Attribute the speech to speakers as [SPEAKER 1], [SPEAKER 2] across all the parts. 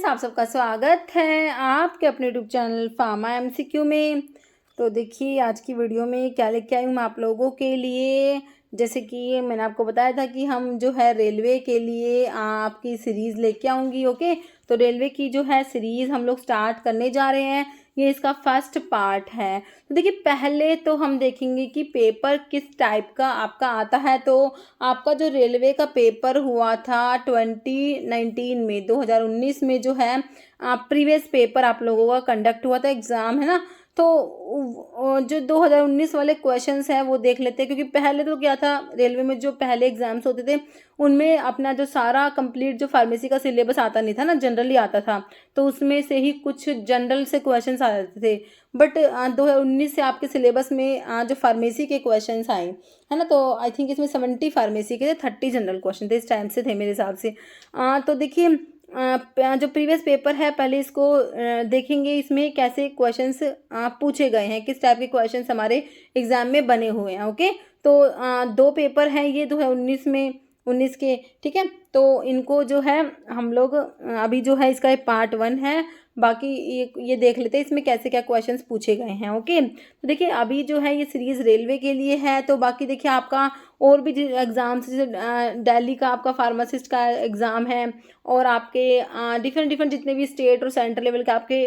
[SPEAKER 1] आप सबका स्वागत है आपके अपने यूट्यूब चैनल फार्मा एमसीक्यू में। तो देखिए आज की वीडियो में क्या लेके आई हूँ मैं आप लोगों के लिए। जैसे कि मैंने आपको बताया था कि हम जो है रेलवे के लिए आपकी सीरीज़ लेके आऊँगी। ओके, तो रेलवे की जो है सीरीज़ हम लोग स्टार्ट करने जा रहे हैं। ये इसका फर्स्ट पार्ट है। तो देखिए पहले तो हम देखेंगे कि पेपर किस टाइप का आपका आता है। तो आपका जो रेलवे का पेपर हुआ था 2019 में 2019 में जो है प्रीवियस पेपर आप लोगों का कंडक्ट हुआ था, एग्ज़ाम है ना। तो जो 2019 वाले क्वेश्चंस हैं वो देख लेते हैं, क्योंकि पहले तो क्या था रेलवे में जो पहले एग्जाम्स होते थे उनमें अपना जो सारा कंप्लीट जो फार्मेसी का सिलेबस आता नहीं था ना, जनरली आता था। तो उसमें से ही कुछ जनरल से क्वेश्चंस आ जाते थे। बट 2019 से आपके सिलेबस में जो फार्मेसी के क्वेश्चंस आए है ना, तो आई थिंक इसमें 70 फार्मेसी के थे, 30 जनरल क्वेश्चन थे इस टाइम से थे मेरे हिसाब से। तो देखिए जो प्रीवियस पेपर है पहले इसको देखेंगे, इसमें कैसे क्वेश्चंस पूछे गए हैं, किस टाइप के क्वेश्चंस हमारे एग्जाम में बने हुए हैं। ओके, तो दो पेपर हैं ये 2019 में 19 के, ठीक है। तो इनको जो है हम लोग अभी जो है इसका पार्ट 1 है, बाकी ये देख लेते हैं इसमें कैसे क्या क्वेश्चंस पूछे गए हैं। ओके, तो देखिए अभी जो है ये सीरीज़ रेलवे के लिए है। तो बाकी देखिए आपका और भी एग्ज़ाम्स जैसे दिल्ली का आपका फार्मासिस्ट का एग्ज़ाम है, और आपके डिफरेंट जितने भी स्टेट और सेंट्रल लेवल के आपके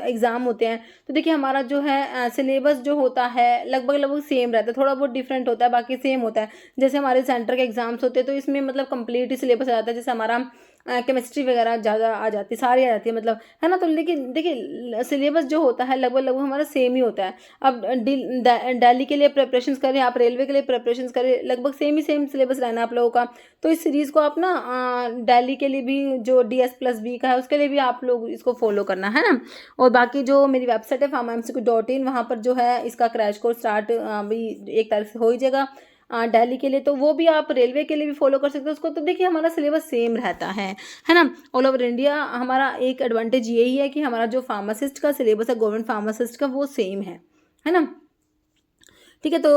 [SPEAKER 1] एग्ज़ाम होते हैं। तो देखिए हमारा जो है सिलेबस जो होता है लगभग सेम रहता है, थोड़ा बहुत डिफरेंट होता है, बाकी सेम होता है। जैसे हमारे सेंटर के एग्ज़ाम्स होते हैं तो इसमें मतलब कंप्लीट ही सिलेबस आ जाता है। जैसे हमारा केमिस्ट्री वगैरह ज़्यादा आ जाती है, सारी आ जाती है मतलब, है ना। तो लेकिन देखिए सिलेबस जो होता है लगभग हमारा सेम ही होता है। अब दिल्ली के लिए प्रिपरेशंस करें, आप रेलवे के लिए प्रिपरेशंस करें, लगभग सेम सिलेबस रहना है आप लोगों का। तो इस सीरीज़ को आप ना दिल्ली के लिए भी जो DS+B का है उसके लिए भी आप लोग इसको फॉलो करना है ना। और बाकी जो मेरी वेबसाइट है pharmamcq.in, वहाँ पर जो है इसका क्रैश कोर्स स्टार्ट अभी 1 तारीख से हो ही जाएगा दिल्ली के लिए। तो वो भी आप रेलवे के लिए भी फॉलो कर सकते हो उसको। तो देखिए हमारा सिलेबस सेम रहता है ना, ऑल ओवर इंडिया। हमारा एक एडवांटेज यही है कि हमारा जो फार्मासिस्ट का सिलेबस है गवर्नमेंट फार्मासिस्ट का वो सेम है ना। ठीक है, तो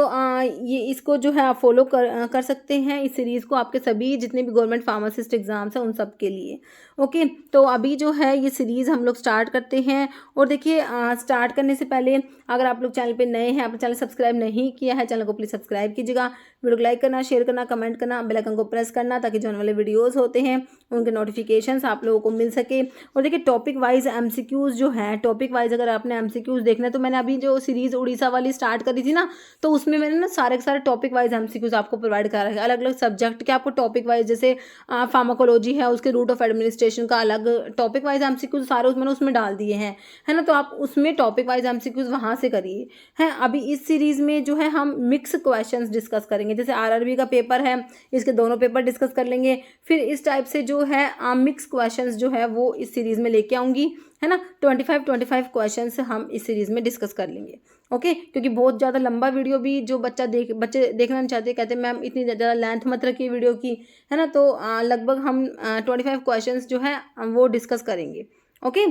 [SPEAKER 1] ये इसको जो है आप फॉलो कर सकते हैं इस सीरीज़ को, आपके सभी जितने भी गवर्नमेंट फार्मासिस्ट एग्जाम्स हैं उन सब के लिए। ओके, तो अभी जो है ये सीरीज़ हम लोग स्टार्ट करते हैं। और देखिए स्टार्ट करने से पहले अगर आप लोग चैनल पे नए हैं, आपने चैनल सब्सक्राइब नहीं किया है, चैनल को प्लीज़ सब्सक्राइब कीजिएगा, वीडियो को लाइक करना, शेयर करना, कमेंट करना, बेल आइकन को प्रेस करना, ताकि जो आने वाले वीडियोज़ होते हैं उनके नोटिफिकेशंस आप लोगों को मिल सके। और देखिए टॉपिक वाइज MCQs जो है, टॉपिक वाइज अगर आपने MCQs देखना है तो मैंने अभी जो सीरीज़ उड़ीसा वाली स्टार्ट करी थी ना, तो उसमें मैंने ना सारे के सारे टॉपिक वाइज MCQs आपको प्रोवाइड करा है, अलग अलग सब्जेक्ट के आपको टॉपिक वाइज। जैसे फार्माकोलॉजी है उसके रूट ऑफ एडमिनिस्ट्रेशन का अलग टॉपिक वाइज MCQs सारे मैंने उसमें डाल दिए हैं, है ना। तो आप उसमें टॉपिक वाइज MCQs वहाँ से करिए। हैं अभी इस सीरीज़ में जो है हम मिक्स क्वेश्चंस डिस्कस करेंगे। जैसे RRB का पेपर है, इसके दोनों पेपर डिस्कस कर लेंगे। फिर इस टाइप से जो है मिक्स क्वेश्चंस जो है वो इस सीरीज़ में लेके आऊँगी, है ना। 25 क्वेश्चंस हम इस सीरीज़ में डिस्कस कर लेंगे। ओके, क्योंकि बहुत ज़्यादा लंबा वीडियो भी जो बच्चे देखना नहीं चाहते, कहते हैं मैम इतनी ज़्यादा लेंथ मत रखिए वीडियो की, है ना। तो लगभग हम 25 क्वेश्चंस जो है वो डिस्कस करेंगे। ओके,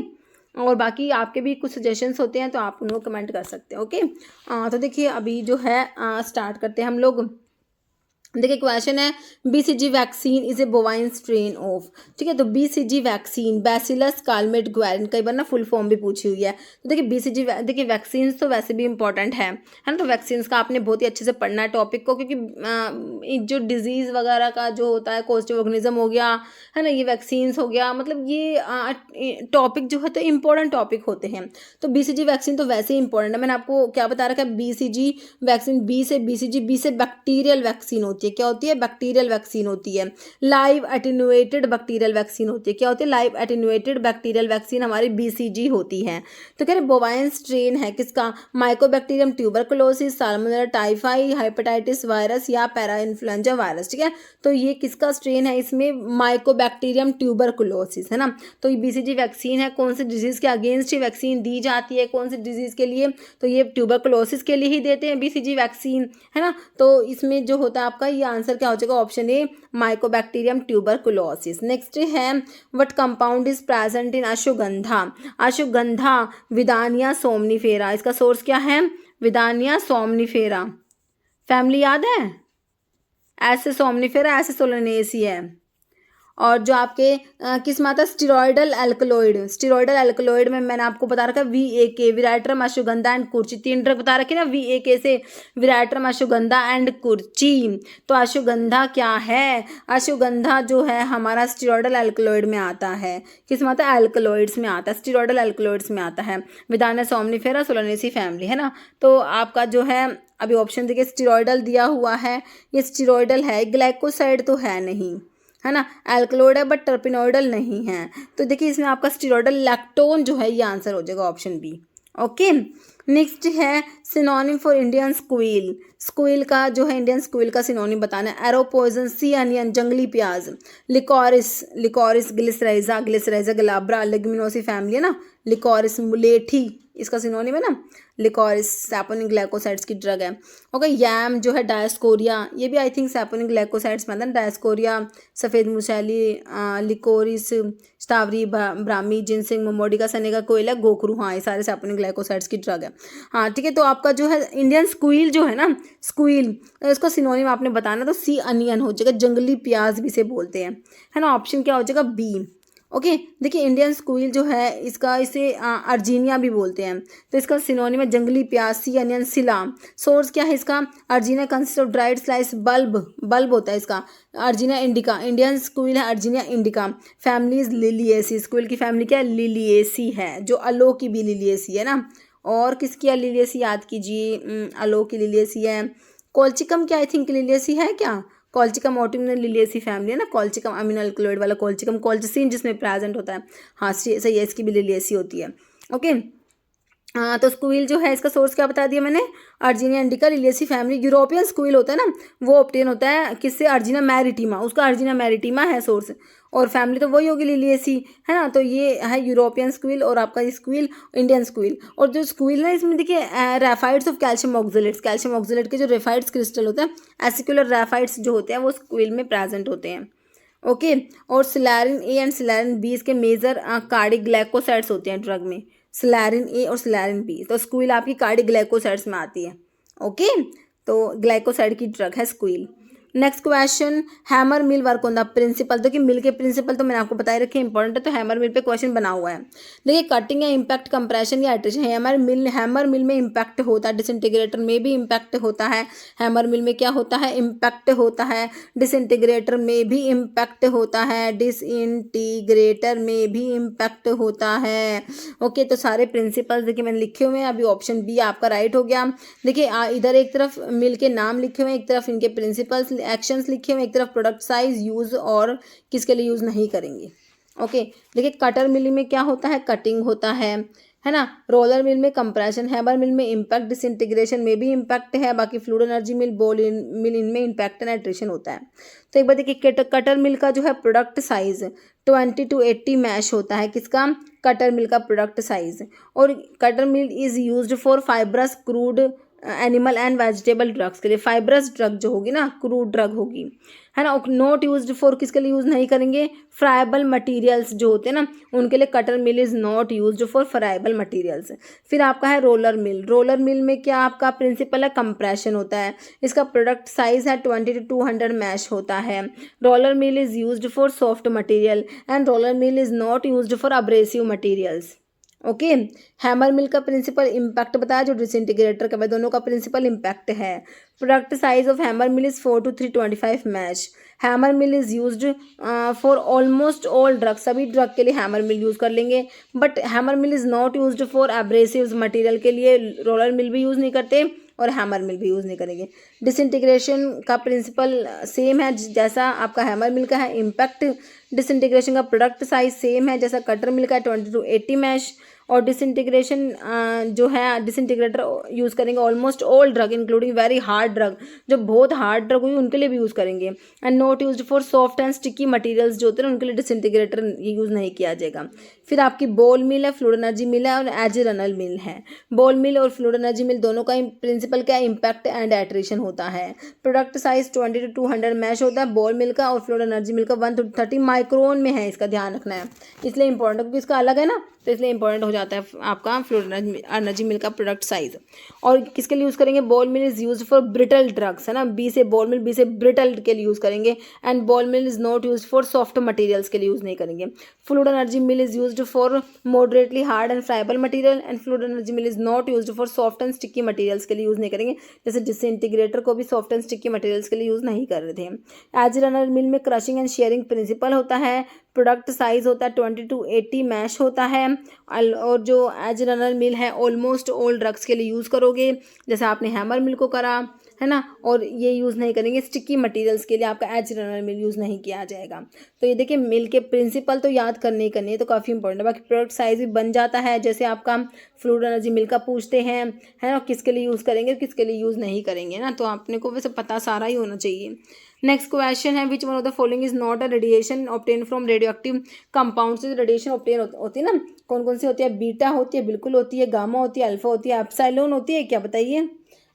[SPEAKER 1] और बाकी आपके भी कुछ सजेशंस होते हैं तो आप उनको कमेंट कर सकते हैं। ओके, तो देखिए अभी जो है स्टार्ट करते हैं हम लोग। देखिए क्वेश्चन है BCG vaccine is a bovine strain of, ठीक है। तो BCG वैक्सीन बैसिलस कालमेट-गुएरिन, कई बार ना फुल फॉर्म भी पूछी हुई है। तो देखिए BCG देखिए वैक्सीन तो वैसे भी इंपॉर्टेंट है ना। तो वैक्सीन्स का आपने बहुत ही अच्छे से पढ़ना है टॉपिक को, क्योंकि जो डिजीज़ वगैरह का जो होता है पॉजिटिव ऑर्गेनिज्म हो गया, है ना, ये वैक्सीन्स हो गया, मतलब ये टॉपिक जो है तो इम्पोर्टेंट टॉपिक होते हैं। तो BCG वैक्सीन तो वैसे ही इंपॉर्टेंट है। मैंने आपको क्या बता रखा है, BCG वैक्सीन, बी से बैक्टीरियल वैक्सीन होती है। क्या होती है? बैक्टीरियल वैक्सीन होती है। लाइव एटेन्युएटेड बैक्टीरियल वैक्सीन होती है। क्या होती है? लाइव एटेन्युएटेड बैक्टीरियल वैक्सीन हमारी BCG होती है। तो कह रहे बोवाइन स्ट्रेन है किसका? Mycobacterium tuberculosis, salmonella typhi, hepatitis virus या पैरा इन्फ्लुएंजा वायरस, ठीक है। तो ये किसका स्ट्रेन है? इसमें माइकोबैक्टीरियम ट्यूबरकुलोसिस, है ना। तो ये BCG वैक्सीन है, कौन सी डिजीज के अगेंस्ट ही वैक्सीन दी जाती है, कौन सी डिजीज के लिए? तो ये ट्यूबरकुलोसिस के लिए ही देते हैं BCG वैक्सीन, है ना। तो इसमें जो होता है आपका ये आंसर क्या हो जाएगा? Option A, mycobacterium tuberculosis. Next है what compound is present in ashwagandha? Ashwagandha withania somnifera, इसका सोर्स क्या है? विदानिया सोमनीफेरा। फैमिली याद है? ऐसे सोमनीफेरा, ऐसे सोलनेसी है। और जो आपके किस में आता है स्टीरॉयडल एल्कलॉइड में मैंने आपको बता रखा है VAK विराट्रम अश्वगंधा एंड कुर्ची, 3 ड्रग बता रखे ना VAK से, विराट्रम अश्वगंधा एंड कुर्ची। तो अश्वगंधा क्या है, अश्वगंधा जो है हमारा स्टीरॉयडल एल्कलॉइड में आता है, किस में आता है एल्कलॉइड्स में आता है, स्टीरॉयडल एल्कलॉइड्स में आता है, विदाना सोमनीफेरा सोलानेसी फैमिली है ना। तो आपका जो है अभी ऑप्शन देखिए स्टीरॉयडल दिया हुआ है, ये स्टीरॉयडल है, ग्लाइकोसाइड तो है नहीं है ना, एल्कलॉइड है बट टर्पिनॉइडल नहीं है। तो देखिए इसमें आपका स्टीरॉयडल लैक्टोन जो है ये आंसर हो जाएगा ऑप्शन बी। ओके, नेक्स्ट है synonym for Indian squeal, squeal का जो है इंडियन स्क्वील का सिनोनिम बताना है। एरो पॉइजन, सी अनियन जंगली प्याज, लिकोरिस ग्लिसराइजा गलाब्रा लेग्यूमिनोसी फैमिली है ना, लिकोरिस मुलेठी इसका सिनोनिम है ना, लिकोरिस सैपोनिक ग्लाइकोसाइड्स की ड्रग है। ओके, यैम जो है डायस्कोरिया, ये भी आई थिंक सैपोनिक ग्लाइकोसाइड्स में आता है, डायस्कोरिया, सफ़ेद मुशैली, liquorice, strawberry, Brahmi, ginseng, Momordica, सनेगा, कोयला, गोखरू, हाँ ये सारे सैपोनिक ग्लाइकोसाइड्स की ड्रग है। हाँ ठीक है, तो आपका जो है इंडियन स्क्वील जो है ना, स्क्वील इसको सिनोनिम आपने बताना, तो सी अनियन हो जाएगा, जंगली प्याज भी से बोलते हैं है ना, ऑप्शन क्या हो जाएगा बी। ओके, देखिए इंडियन स्क्वील जो है इसका इसे अर्जीनिया भी बोलते हैं, तो इसका सिनोनिम है जंगली प्याज, सी अनियन, सिला। सोर्स क्या है इसका, अर्जीनिया consist of dried slice bulb होता है इसका, अर्जीनिया इंडिका, इंडियन स्क्वील है अर्जीनिया इंडिका। फैमिलीज लिलिएसी, स्क्वील की फैमिली क्या है लिलिएसी है, जो अलो की भी लिलिएसी है ना। और किसकी है लिलिएसी याद कीजिए, अलो की लिलिएसी है। कोल्चिकम क्या आई थिंक लिलिएसी है क्या, कॉल्चिकम ऑटिमन लिलिएसी फैमिली है ना, कॉल्चिकम अमीनो अल्कलॉइड वाला कॉल्चिकम, कॉल्चिसिन जिसमें प्रेजेंट होता है, हाँ सही है, इसकी भी लिलिएसी होती है। ओके, हाँ तो स्क्वील जो है इसका सोर्स क्या बता दिया मैंने, अर्जीनिया indica Liliaceae family. European squeal होता है ना वो ऑब्टेन होता है किससे, अर्जिना मैरिटिमा, उसका अर्जिना मैरिटिमा है सोर्स, और फैमिली तो वही होगी लिलिएसी है ना। तो ये है यूरोपियन स्क्वील और आपका स्क्वील इंडियन स्क्वील। और जो स्क्वील है इसमें देखिए रैफाइड्स ऑफ कैल्शियम ऑक्जेलेट्स के जो रेफाइड्स क्रिस्टल होते हैं, एसिकुलर रैफाइड्स जो होते हैं वो स्क्वील में प्रेजेंट होते हैं। ओके, और scillarin A and scillarin B इसके मेजर कार्डिक ग्लाइकोसाइड्स होते हैं ड्रग में, सिलेरिन ए और सिलेरिन बी। तो स्क्वील आपकी कार्डिक ग्लाइकोसाइड्स में आती है। ओके, तो ग्लाइकोसाइड की ड्रग है squill. Next question, hammer mill work on the principle. देखिए मिल के प्रिंसिपल तो मैंने आपको बताए रखे इंपॉर्टेंट है, तो हैमर मिल पे क्वेश्चन बना हुआ है। देखिए कटिंग या इम्पैक्ट, कंप्रेशन या एट्रिशन। हैमर मिल में इम्पैक्ट होता है, डिसइंटीग्रेटर में भी इम्पैक्ट होता है। हैमर मिल में क्या होता है, इम्पैक्ट होता है। डिसइंटीग्रेटर में भी इम्पैक्ट होता है, डिसइंटीग्रेटर में भी इम्पैक्ट होता है। ओके, तो सारे प्रिंसिपल्स देखिए मैंने लिखे हुए हैं। अभी ऑप्शन बी आपका राइट हो गया। देखिए इधर एक तरफ मिल के नाम लिखे हुए हैं, एक तरफ इनके प्रिंसिपल्स एक्शंस लिखे हुए, एक तरफ प्रोडक्ट साइज, यूज और किसके लिए यूज नहीं करेंगे। ओके, देखिए कटर मिल में क्या होता है, कटिंग होता है ना। रोलर मिल में कंप्रेशन, हैमर मिल में इम्पैक्ट, डिसइंटीग्रेशन में भी इम्पैक्ट है। बाकी फ्लूइड एनर्जी मिल, बॉल मिल इनमें इम्पैक्ट एंड एट्रिशन होता है। तो एक बार देखिए कटर मिल का जो है प्रोडक्ट साइज 20 to 80 मैश होता है, किसका, कटर मिल का प्रोडक्ट साइज। और cutter mill is used for fibrous crude animal and vegetable drugs के लिए। फाइब्रस ड्रग जो होगी ना, क्रूड ड्रग होगी है ना। नॉट यूज्ड फॉर किसके लिए यूज़ नहीं करेंगे, फ्राइबल मटेरियल्स जो होते हैं ना उनके लिए cutter mill is not used for friable materials. फिर आपका है रोलर मिल में क्या आपका प्रिंसिपल है, कंप्रेशन होता है। इसका प्रोडक्ट साइज है 20 to 200 मैश होता है। Roller mill is used for soft material and roller mill is not used for abrasive materials. Okay, hammer mill का प्रिंसिपल इम्पैक्ट बताया, जो डिसइंटीग्रेटर का, दोनों का प्रिंसिपल इम्पैक्ट है। Product size of hammer mill is 4 to 325 mesh. Hammer mill is used for almost all drug, सभी drug के लिए हैमर मिल यूज़ कर लेंगे। But hammer mill is not used for abrasive material के लिए roller mill भी use नहीं करते और हैमर मिल भी यूज़ नहीं करेंगे। डिसइंटीग्रेशन का प्रिंसिपल सेम है जैसा आपका हैमर मिल का है। इम्पैक्ट डिसइंटीग्रेशन का प्रोडक्ट साइज सेम है जैसा कटर मिल का है 20 to 80 मैश। और डिसइंटीग्रेशन जो है डिसइंटीग्रेटर यूज़ करेंगे almost all drug including very hard drug, जो बहुत हार्ड ड्रग हुई उनके लिए भी यूज़ करेंगे। And not used for soft and sticky materials जो होते हैं उनके लिए डिसइंटीग्रेटर यूज़ नहीं किया जाएगा। फिर आपकी बॉल मिल है, फ्लूइड एनर्जी मिल है और एजिरनल मिल है। बॉल मिल और फ्लूइड एनर्जी मिल दोनों का प्रिंसिपल क्या है, इम्पैक्ट एंड एट्रिशन होता है। प्रोडक्ट साइज 20 to 200 मैश होता है बॉल मिल का, और फ्लूइड एनर्जी मिल का 1 to 30 माइक्रोन में है, इसका ध्यान रखना है, इसलिए इंपॉर्टेंट, क्योंकि इसका अलग है ना, तो इसलिए इंपॉर्टेंट हो जाता है आपका फ्लूइड एनर्जी मिल का प्रोडक्ट साइज। और किसके लिए यूज़ करेंगे, ball mill is use for brittle drugs, है ना, बी से बॉल मिल, बी से ब्रिटल के लिए यूज़ करेंगे। And ball mill is not use for soft materials के लिए यूज़ नहीं करेंगे। Fluid energy mill is used for moderately hard and friable material and fluid energy mill is not used for soft and sticky materials के लिए use नहीं करेंगे। जैसे disintegrator को भी सॉफ्ट एंड स्टिकी मटेरियल्स के लिए यूज़ नहीं कर रहे थे। एज रनर मिल में क्रशिंग एंड शेयरिंग प्रिंसिपल होता है। प्रोडक्ट साइज होता है 20 to 80 मैश होता है। और जो एज रनर मिल है ऑलमोस्ट ऑल ड्रग्स के लिए यूज़ करोगे, जैसे आपने हैमर मिल को करा है ना, और ये यूज़ नहीं करेंगे स्टिकी मटेरियल्स के लिए, आपका एज रनर मिल यूज़ नहीं किया जाएगा। तो ये देखिए मिल के प्रिंसिपल तो याद करने ही करने, तो काफ़ी इंपॉर्टेंट है। बाकी प्रोडक्ट साइज भी बन जाता है, जैसे आपका फ्लूइड एनर्जी मिल का पूछते हैं, है ना, किसके लिए यूज़ करेंगे किसके लिए यूज़ नहीं करेंगे ना, तो आपने को वैसे पता सारा ही होना चाहिए। नेक्स्ट क्वेश्चन है, which one of the following is not a radiation obtain from radio active compound. से रेडिएशन ऑब्टेन होती है ना, कौन कौन सी होती है, बीटा होती है, बिल्कुल होती है, गामा होती है, अल्फा होती है, एप्सिलॉन होती है, क्या बताइए,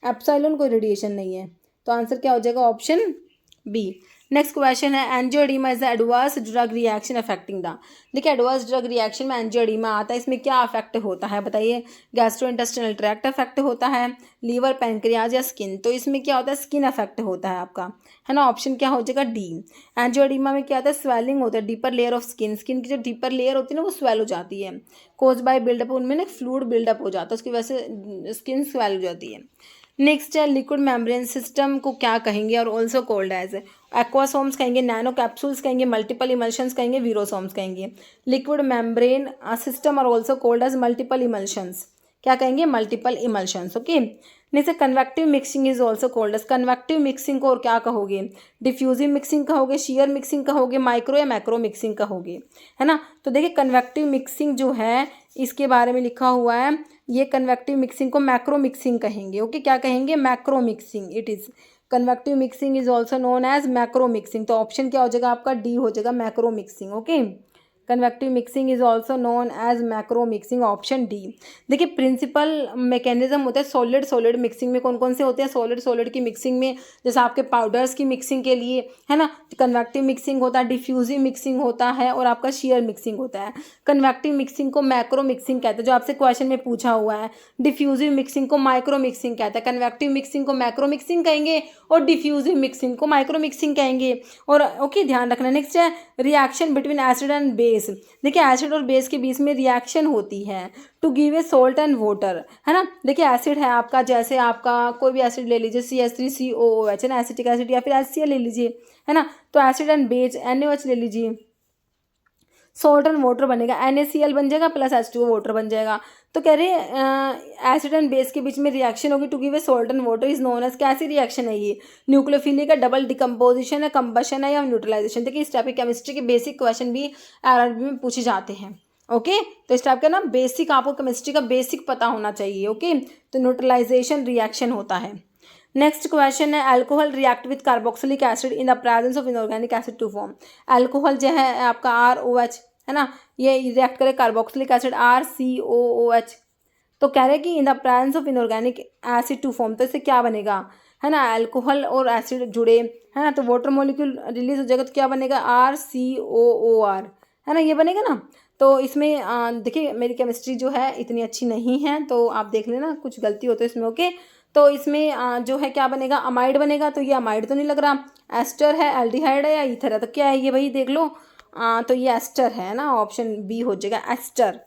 [SPEAKER 1] एप्सिलॉन कोई रेडिएशन नहीं है, तो आंसर क्या हो जाएगा, ऑप्शन बी। नेक्स्ट क्वेश्चन है, एंजियोडीमा is the adverse drug reaction affecting the. देखिए एडवर्स ड्रग रिएक्शन में एंजियोडीमा आता है, इसमें क्या अफेक्ट होता है बताइए, गैस्ट्रोइंटेस्टिनल ट्रैक्ट अफेक्ट होता है, लीवर, पैंक्रियाज या स्किन। तो इसमें क्या होता है, स्किन अफेक्ट होता है आपका, है ना, ऑप्शन क्या हो जाएगा, डी। एंजियोडीमा में क्या होता है, स्वेलिंग होता है, deeper layer of skin, skin की जो डीपर लेयर होती है ना वो स्वेल हो जाती है, कोज बाय बिल्डअप, उनमें ना फ्लूइड बिल्डअप हो जाता है, उसकी वजह से स्किन स्वेल हो जाती है। नेक्स्ट है, लिक्विड मेम्ब्रेन सिस्टम को क्या कहेंगे, और ऑल्सो कोल्ड एज एक्वासोम्स कहेंगे, नैनो कैप्सूल्स कहेंगे, मल्टीपल इमल्शंस कहेंगे, वीरोसोम्स कहेंगे। लिक्विड मेम्ब्रेन सिस्टम और also called as multiple emulsions, क्या कहेंगे, multiple emulsions. Okay, next convective mixing is also called as, convective mixing को और क्या कहोगे, डिफ्यूजिव मिक्सिंग कहोगे, शेयर मिक्सिंग कहोगे, माइक्रो या मैक्रो मिक्सिंग कहोगे, है ना। तो देखिए कन्वेक्टिव मिक्सिंग जो है इसके बारे में लिखा हुआ है, ये कन्वेक्टिव मिक्सिंग को मैक्रो मिक्सिंग कहेंगे। ओके, क्या कहेंगे, macro mixing, it is convective mixing is also known as macro mixing. तो ऑप्शन क्या हो जाएगा आपका, डी हो जाएगा, macro mixing. Okay, convective mixing is also known as macro mixing, option D. देखिए प्रिंसिपल मैकेनिज्म होता है सॉलिड सॉलिड मिक्सिंग में, कौन कौन से होते हैं, सॉलिड सॉलिड की मिक्सिंग में, जैसे आपके पाउडर्स की मिक्सिंग के लिए, है ना, कन्वेक्टिव मिक्सिंग होता है, डिफ्यूजिव मिक्सिंग होता है, और आपका शेयर मिक्सिंग होता है। कन्वेक्टिव मिक्सिंग को मैक्रो मिक्सिंग कहते हैं, जो आपसे क्वेश्चन में पूछा हुआ है। डिफ्यूजिव मिक्सिंग को माइक्रो मिक्सिंग कहता है, कन्वेक्टिव मिक्सिंग को मैक्रो मिक्सिंग कहेंगे, और डिफ्यूजिव मिक्सिंग को माइक्रो मिक्सिंग कहेंगे। और ओके ध्यान रखना। नेक्स्ट है, reaction between acid and base. देखिए एसिड और बेस के बीच में रिएक्शन होती है to give a salt and water, है ना। देखिए एसिड है आपका, जैसे आपका कोई भी एसिड ले लीजिए, CH3COOH, है ना, एसिटिक एसिड, या फिर HCl ले लीजिए, है ना। तो एसिड एंड बेस NaOH ले लीजिए, सोल्ट एंड वाटर बनेगा, NaCl बन जाएगा प्लस H2O वाटर बन जाएगा। तो कह रहे एसिड एंड बेस के बीच में रिएक्शन होगी to give a salt and water, is known as, कैसी रिएक्शन है ये, न्यूक्लियोफिली का डबल डिकम्पोजिशन है, कंबशन है, या न्यूट्रलाइजेशन। देखिए इस टाइप के केमिस्ट्री के बेसिक क्वेश्चन भी RRB में पूछे जाते हैं। ओके, तो इस टाइप का ना बेसिक आपको केमिस्ट्री का बेसिक पता होना चाहिए। ओके, तो न्यूट्रलाइजेशन रिएक्शन होता है। नेक्स्ट क्वेश्चन है, alcohol react with carboxylic acid in the presence of inorganic acid to form. Alcohol जो है आपका ROH, है ना, ये रिएक्ट करे कार्बोक्सिलिक एसिड RCOOH। तो कह रहे हैं कि in the presence of inorganic acid to form, तो इससे क्या बनेगा, है ना, अल्कोहल और एसिड जुड़े, है ना, तो वाटर मॉलिक्यूल रिलीज हो जाएगा, तो क्या बनेगा, RCOOR, है ना, ये बनेगा ना। तो इसमें देखिए मेरी केमिस्ट्री जो है इतनी अच्छी नहीं है, तो आप देख लेना कुछ गलती हो तो इसमें। ओके, तो इसमें जो है क्या बनेगा, अमाइड बनेगा, तो ये अमाइड तो नहीं लग रहा, एस्टर है, एल्डिहाइड है, या ईथर है, तो क्या है ये भाई देख लो, तो ये एस्टर है ना, ऑप्शन बी हो जाएगा, एस्टर।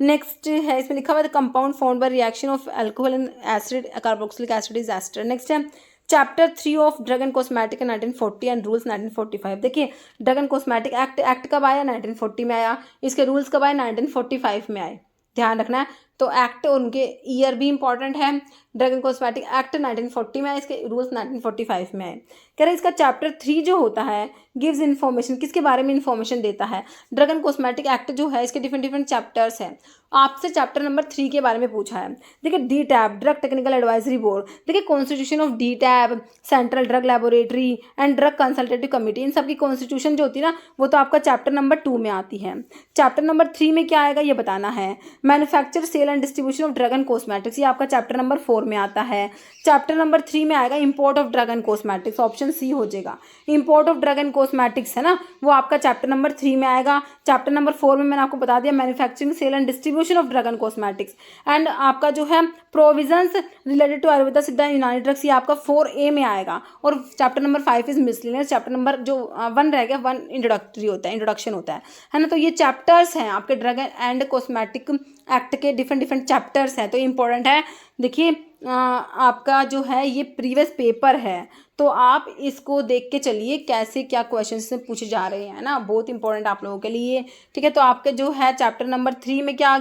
[SPEAKER 1] नेक्स्ट है, इसमें लिखा हुआ है compound found by reaction of alcohol and acid carboxylic acid is ester. Next है chapter 3 of drug and cosmetic 1940 and rules 1945। देखिए ड्रग एंड कॉस्मेटिक एक्ट कब आया, 1940 में आया, इसके रूल्स कब आए, 1945 में आए, ध्यान रखना है। तो एक्ट और उनके ईयर भी इंपॉर्टेंट है। ड्रग एंड कॉस्मेटिक एक्ट 1940 में आए, इसके रूल्स 1945 में आए। कह रहे इसका चैप्टर 3 जो होता है गिव्स इन्फॉर्मेशन, किसके बारे में इन्फॉर्मेशन देता है, ड्रग एंड कॉस्मेटिक एक्ट जो है इसके डिफरेंट डिफरेंट चैप्टर्स हैं। आपसे चैप्टर नंबर 3 के बारे में पूछा है। देखिए DTAB drug technical advisory board, देखिए constitution of DTAB, central drug laboratory and drug consultative committee, इन सबकी कॉन्स्टिट्यूशन जो होती है ना वो तो आपका चैप्टर नंबर 2 में आती है। चैप्टर नंबर 3 में क्या आएगा ये बताना है। Manufacture sale and distribution of drug and cosmetics, ये आपका चैप्टर नंबर 4 में आता है। चैप्टर नंबर 3 में आएगा import of drug and cosmetics, option C हो जाएगा। Import of drug and cosmetics है ना, वो आपका चैप्टर नंबर 3 में आएगा। चैप्टर नंबर 4 में मैंने आपको बता दिया manufacturing, sale and distribution of drug and cosmetics. And आपका जो है प्रोविजंस रिलेटेड टू आयुर्वेदा, सिद्धा, यूनानी ड्रग्स, ये आपका 4A में आएगा। और chapter number 5 is miscellaneous. Chapter number जो 1 रह गया, 1 इंट्रोडक्टरी होता है, इंट्रोडक्शन होता है ना। तो ये चैप्टर्स हैं आपके ड्रग एंड कॉस्मेटिक एक्ट के, डिफरेंट चैप्टर्स हैं, तो इंपॉर्टेंट है। देखिए आपका जो है ये प्रीवियस पेपर है, तो आप इसको देख के चलिए कैसे क्या क्वेश्चंस पूछे जा रहे हैं ना, बहुत इंपॉर्टेंट आप लोगों के लिए। ठीक है, तो आपके जो है चैप्टर नंबर 3 में क्या आ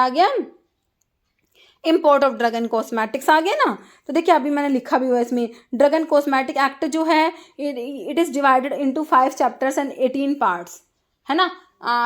[SPEAKER 1] गया import of drug and cosmetics आ गया ना। तो देखिए अभी मैंने लिखा भी हुआ है इसमें, ड्रग एंड कॉस्मेटिक एक्ट जो है it is divided into 5 chapters and 18 parts, है ना।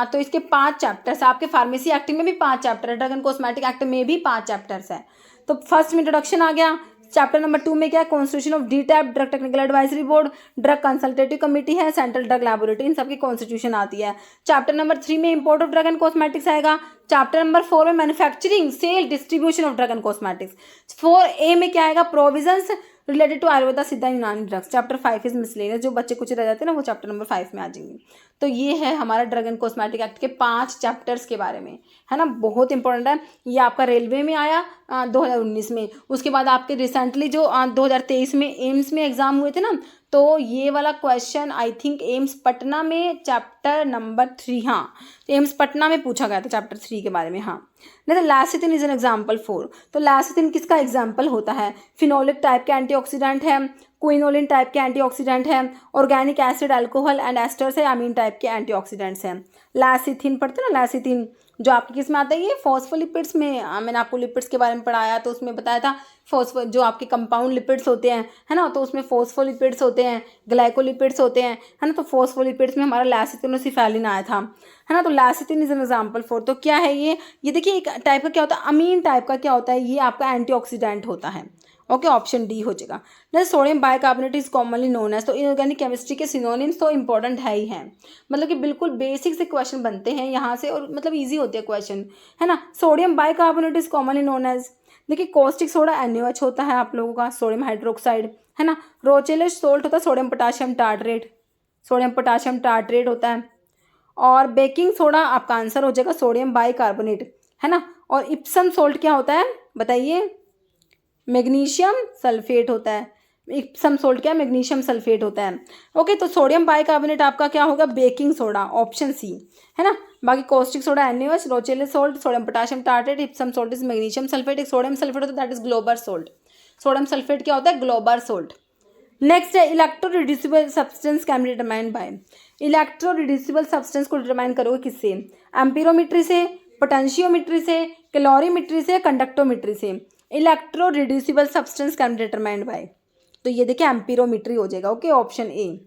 [SPEAKER 1] तो इसके 5 चैप्टर्स, आपके फार्मेसी एक्ट में भी 5 चैप्टर है, ड्रग एंड कॉस्मेटिक एक्ट में भी 5 चैप्टर्स है। तो फर्स्ट में इंट्रोडक्शन आ गया। चैप्टर नंबर 2 में क्या है, constitution of DTAB, drug technical advisory board, drug consultative committee है, सेंट्रल ड्रग लैबोरेटरी, इन सबकी कॉन्स्टिट्यूशन आती है। चैप्टर नंबर 3 में import of drug and cosmetics आएगा। चैप्टर नंबर 4 में manufacturing, sale, distribution of drug and cosmetics. 4A में क्या आएगा, प्रोविजंस रिलेटेड टू आयुर्वेदा, सिद्धा, यूनानी ड्रग्स। चैप्टर 5 इज मिसलेनियस, जो बच्चे कुछ रह जाते हैं ना वो चैप्टर नंबर 5 में आ जाएंगे। तो ये है हमारा ड्रग एंड कॉस्मेटिक एक्ट के 5 चैप्टर्स के बारे में, है ना, बहुत इंपॉर्टेंट है। ये आपका रेलवे में आया 2019 में। उसके बाद आपके रिसेंटली जो 2023 में एम्स में एग्जाम हुए थे ना, तो ये वाला question I think AIIMS Patna में चैप्टर नंबर 3, हाँ एम्स पटना में पूछा गया था चैप्टर 3 के बारे में। हाँ नहीं तो लैसिथिन इज एन एग्जाम्पल 4। तो लैसिथिन किसका एग्जाम्पल होता है, फिनोलिक टाइप के एंटीऑक्सीडेंट है, क्विनोलिन टाइप के एंटीऑक्सीडेंट है, organic acid, alcohol and asters है, अमीन टाइप के एंटीऑक्सीडेंट्स हैं। लैसिथिन पढ़ते हैं ना, लैसिथिन जो आपके किस में आता है, ये फॉस्फोलिपिड्स में। मैंने आपको लिपिड्स के बारे में पढ़ाया तो उसमें बताया था फॉस्फो जो आपके कंपाउंड लिपिड्स होते हैं, है ना, तो उसमें फॉस्फोलिपिड्स होते हैं, ग्लाइकोलिपिड्स होते हैं, है ना। तो फॉस्फोलिपिड्स में हमारा लैसिथिन और सिफेलिन आया था, है ना। तो लैसिथिन इज एन एग्जाम्पल 4। तो क्या है ये देखिए एक टाइप का क्या होता है, अमीन टाइप का क्या होता है, ये आपका एंटीऑक्सीडेंट होता है। ओके, ऑप्शन डी हो जाएगा। जैसे sodium bicarbonate is commonly known as, तो इनऑर्गेनिक केमिस्ट्री के सिनोनिम्स तो इंपॉर्टेंट है ही हैं, मतलब कि बिल्कुल बेसिक से क्वेश्चन बनते हैं यहाँ से, और मतलब इजी होते हैं क्वेश्चन, है ना। Sodium bicarbonate is commonly known as, देखिए कॉस्टिक सोडा NaOH होता है आप लोगों का, सोडियम हाइड्रोक्साइड, है ना। रोचेलस सोल्ट होता है sodium potassium tartrate, sodium potassium tartrate होता है। और बेकिंग सोडा आपका आंसर हो जाएगा सोडियम बाइकार्बोनेट, है ना। और इप्सम सोल्ट क्या होता है बताइए, मैग्नीशियम सल्फेट होता है। इप्सम सोल्ट क्या है, मैग्नीशियम सल्फेट होता है। ओके, तो सोडियम बाइकार्बोनेट आपका क्या होगा, बेकिंग सोडा, ऑप्शन सी, है ना। बाकी caustic soda NaOH, Rochelle's salt sodium potassium tartrate, Epsom salt is magnesium sulphate, एक सोडियम सल्फेट होता है that is Glauber salt. Sodium sulphate क्या होता है, ग्लोबर सोल्ट। नेक्स्ट है electro reducible substance can be determined by, electro reducible substance को determine करोगे किससे, एम्पीरोमीट्री से, पोटेंशियोमीट्री से, कैलोरीमीट्री से, कंडक्टोमीट्री से। Electro reducible substance can be determined by, तो ये देखिए एम्पीरोमीट्री हो जाएगा। Okay, option A.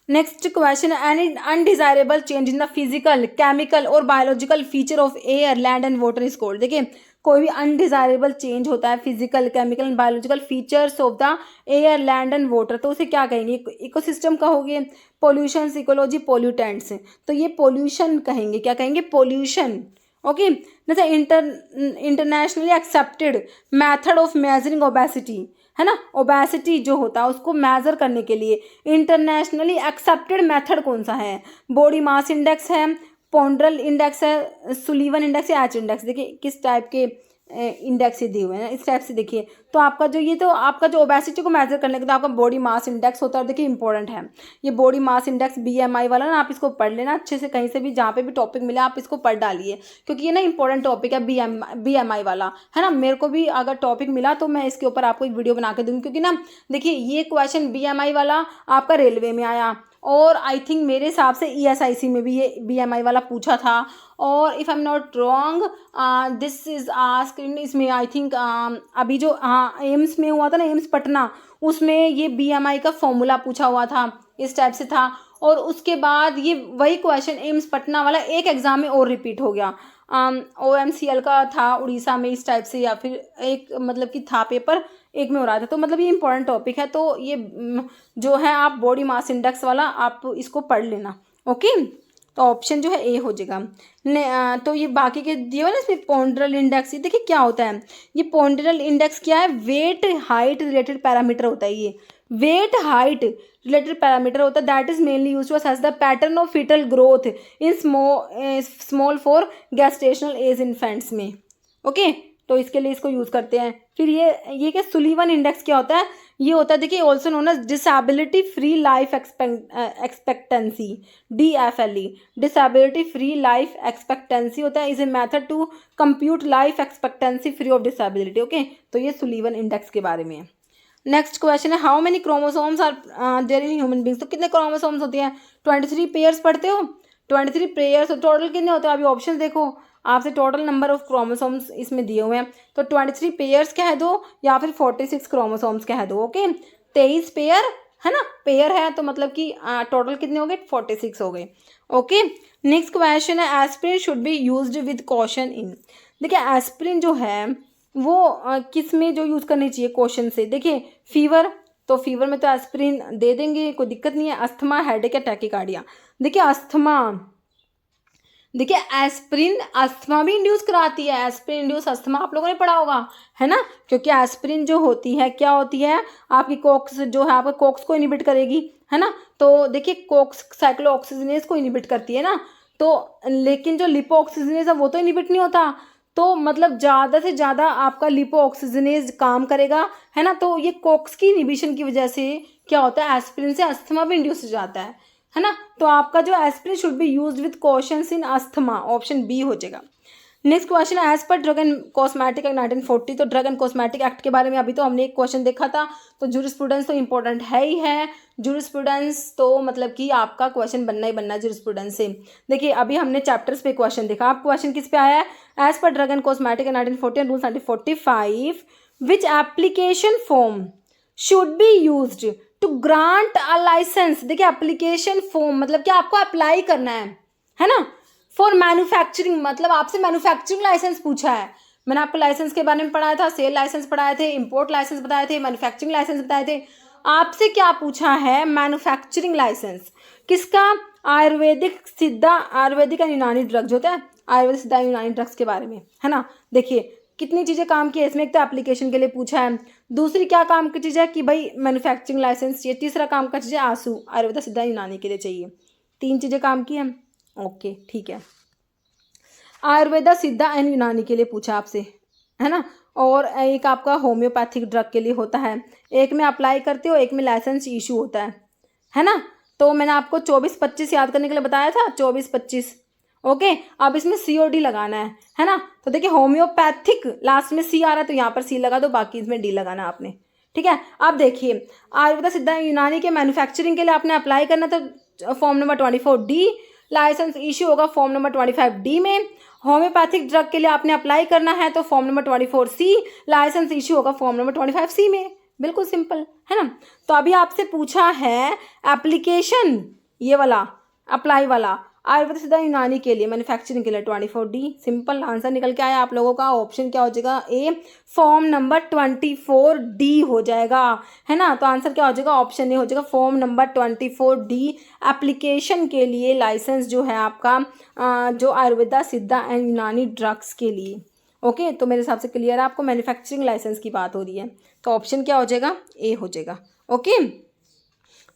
[SPEAKER 1] Next question, any undesirable change in the physical, chemical और biological feature of air, land and water is called. देखिए कोई भी अनडिजायरेबल चेंज होता है physical, chemical and biological features of the air, land and water, तो उसे क्या कहेंगे, इकोसिस्टम कहोगे, पोल्यूशन, इकोलॉजी, पोल्यूटेंट्स, तो ये पोल्यूशन कहेंगे, क्या कहेंगे, पोल्यूशन। ओके, जैसे internationally accepted method of measuring obesity, है ना, ओबेसिटी जो होता है उसको मेजर करने के लिए इंटरनेशनली एक्सेप्टेड मेथड कौन सा है, बॉडी मास इंडेक्स है, पॉन्ड्रल इंडेक्स है, सुलीवन इंडेक्स या एच इंडेक्स। देखिए किस टाइप के इंडेक्स ये दिए हुए हैं ना, इस टाइप से देखिए। तो आपका जो ये तो आपका जो ओबेसिटी को मेजर करने के तो आपका बॉडी मास इंडेक्स होता है, देखिए इंपॉर्टेंट है ये बॉडी मास इंडेक्स BMI वाला ना, आप इसको पढ़ लेना अच्छे से, कहीं से भी जहाँ पे भी टॉपिक मिले आप इसको पढ़ डालिए, क्योंकि ये ना इंपॉर्टेंट टॉपिक है BMI वाला, है ना। मेरे को भी अगर टॉपिक मिला तो मैं इसके ऊपर आपको एक वीडियो बना के दूँगी, क्योंकि ना देखिए ये क्वेश्चन BMI वाला आपका रेलवे में आया, और आई थिंक मेरे हिसाब से ESIC में भी ये BMI वाला पूछा था, और if I am not wrong this is asked इसमें आई थिंक अभी जो एम्स में हुआ था ना, एम्स पटना, उसमें ये BMI का फॉर्मूला पूछा हुआ था, इस टाइप से था। और उसके बाद ये वही क्वेश्चन एम्स पटना वाला एक एग्ज़ाम में और रिपीट हो गया, OMCL का था उड़ीसा में, इस टाइप से, या फिर एक मतलब कि था पेपर एक में हो रहा था। तो मतलब ये इंपॉर्टेंट टॉपिक है, तो ये जो है आप बॉडी मास इंडेक्स वाला आप इसको पढ़ लेना। ओके, तो ऑप्शन जो है ए हो जाएगा। तो ये बाकी के दिए हुए ना इसमें पॉन्डरल इंडेक्स, ये देखिए क्या होता है, ये पॉन्डरल इंडेक्स क्या है, वेट हाइट रिलेटेड पैरामीटर होता है। ये वेट हाइट रिलेटेड पैरामीटर होता है, that is mainly use to assess the pattern of fetal growth in small for gestational age infants में। ओके, तो इसके लिए इसको यूज़ करते हैं। फिर ये क्या सुलीवन इंडेक्स क्या होता है, ये होता है देखिए also known as disability free life expectancy, DFLE, disability free life expectancy होता है, is a method to compute life expectancy free of disability. Okay, तो ये सुलीवन इंडेक्स के बारे में है। नेक्स्ट क्वेश्चन है how many chromosomes are there in human beings, तो कितने क्रोमोसोम्स होते हैं, 23 पेयर्स पढ़ते हो, 23 पेयर्स, तो टोटल कितने होते हैं, अभी ऑप्शन देखो आपसे टोटल नंबर ऑफ क्रोमोसोम्स इसमें दिए हुए हैं, तो 23 पेयर्स कह दो या फिर 46 क्रोमोसोम्स कह दो। ओके, 23 पेयर है ना, पेयर है तो मतलब कि टोटल कितने हो गए, 46 हो गए। ओके, नेक्स्ट क्वेश्चन है aspirin should be used with caution in, देखिए एस्पिरिन जो है वो किस में जो यूज़ करनी चाहिए क्वेश्चन से, देखिए फीवर, तो फीवर में तो एस्पिरिन दे देंगे, कोई दिक्कत नहीं है। अस्थमा, हेडेक या टैकीकार्डिया, देखिए अस्थमा, देखिए एस्पिरिन अस्थमा भी इंड्यूस कराती है, एस्पिरिन इंड्यूस अस्थमा आप लोगों ने पढ़ा होगा है ना, क्योंकि एस्पिरिन जो होती है क्या होती है, आपकी कोक्स जो है आपका कोक्स को इनिबिट करेगी है ना, तो देखिए कोक्स साइक्लोऑक्सीजनेज को इनिबिट करती है ना, तो लेकिन जो लिपोऑक्सीजनेज है वो तो इनिबिट नहीं होता, तो मतलब ज़्यादा से ज़्यादा आपका लिपोऑक्सीजनेज काम करेगा है ना, तो ये कोक्स की इनिबिशन की वजह से क्या होता है, एस्पिरिन से अस्थमा भी इंड्यूस हो जाता है ना, तो आपका जो aspirin should be used with cautions in asthma, option B हो जाएगा। नेक्स्ट क्वेश्चन है as per drug and cosmetic act 1940, तो ड्रग एंड कॉस्मेटिक एक्ट के बारे में अभी तो हमने एक क्वेश्चन देखा था, तो जूरिस्प्रूडेंस तो इंपॉर्टेंट है ही है, जूरिस्प्रूडेंस तो मतलब कि आपका क्वेश्चन बनना ही बनना है जूरिस्प्रूडेंस से। देखिए अभी हमने चैप्टर्स पे क्वेश्चन देखा, आप क्वेश्चन किस पे आया है, as per drug and cosmetic act 1940 and rules 1945 which application form should be used to grant a license, देखिए एप्लीकेशन फॉर्म मतलब कि आपको अप्लाई करना है ना, फॉर मैन्युफैक्चरिंग, मतलब आपसे मैन्युफैक्चरिंग लाइसेंस पूछा है, मैंने आपको लाइसेंस के बारे में पढ़ाया था, सेल लाइसेंस पढ़ाए थे, इंपोर्ट लाइसेंस बताए थे, मैन्युफैक्चरिंग लाइसेंस बताए थे, आपसे क्या पूछा है, मैन्युफैक्चरिंग लाइसेंस किसका, आयुर्वेदिक एंड यूनानी ड्रग्स होता है, आयुर्वेदिक सिद्धा यूनानी ड्रग्स के बारे में है ना। देखिए कितनी चीज़ें काम की है इसमें, एक तो एप्लीकेशन के लिए पूछा है, दूसरी क्या काम की चीज़ है कि भाई मैन्युफैक्चरिंग लाइसेंस चाहिए, तीसरा काम का चीज़ है आंसू आयुर्वेदा सिद्धा यूनानी के लिए चाहिए, 3 चीज़ें काम की हैं। ओके ठीक है, आयुर्वेदा सिद्धा एंड यूनानी के लिए पूछा आपसे है ना, और एक आपका होम्योपैथिक ड्रग के लिए होता है, एक में अप्लाई करते हो, एक में लाइसेंस इशू होता है ना, तो मैंने आपको 24-25 याद करने के लिए बताया था, 24-25। ओके, अब इसमें COD लगाना है ना, तो देखिए होम्योपैथिक लास्ट में C आ रहा है तो यहाँ पर C लगा दो, बाकी इसमें D लगाना आपने, ठीक है। अब देखिए आयुर्वेदा सिद्धा यूनानी के मैन्युफैक्चरिंग के लिए आपने अप्लाई करना, तो form number 24D, license issue होगा फॉर्म नंबर 25D में, होम्योपैथिक ड्रग के लिए आपने अप्लाई करना है तो form number 24C, license issue होगा फॉर्म नंबर 25C में, बिल्कुल सिंपल है ना। तो अभी आपसे पूछा है एप्लीकेशन, ये वाला अप्लाई वाला आयुर्वेद सिद्धा यूनानी के लिए मैन्युफैक्चरिंग के लिए 24D, सिंपल आंसर निकल के आया आप लोगों का, ऑप्शन क्या हो जाएगा, ए, फॉर्म नंबर 24D हो जाएगा है ना, तो आंसर क्या हो जाएगा, ऑप्शन ए हो जाएगा, फॉर्म नंबर 24D एप्लीकेशन के लिए लाइसेंस जो है आपका जो आयुर्वेदा सिद्धा एंड यूनानी ड्रग्स के लिए। ओके, तो मेरे हिसाब से क्लियर है आपको, मैन्युफैक्चरिंग लाइसेंस की बात हो रही है, तो ऑप्शन क्या हो जाएगा, ए हो जाएगा। ओके,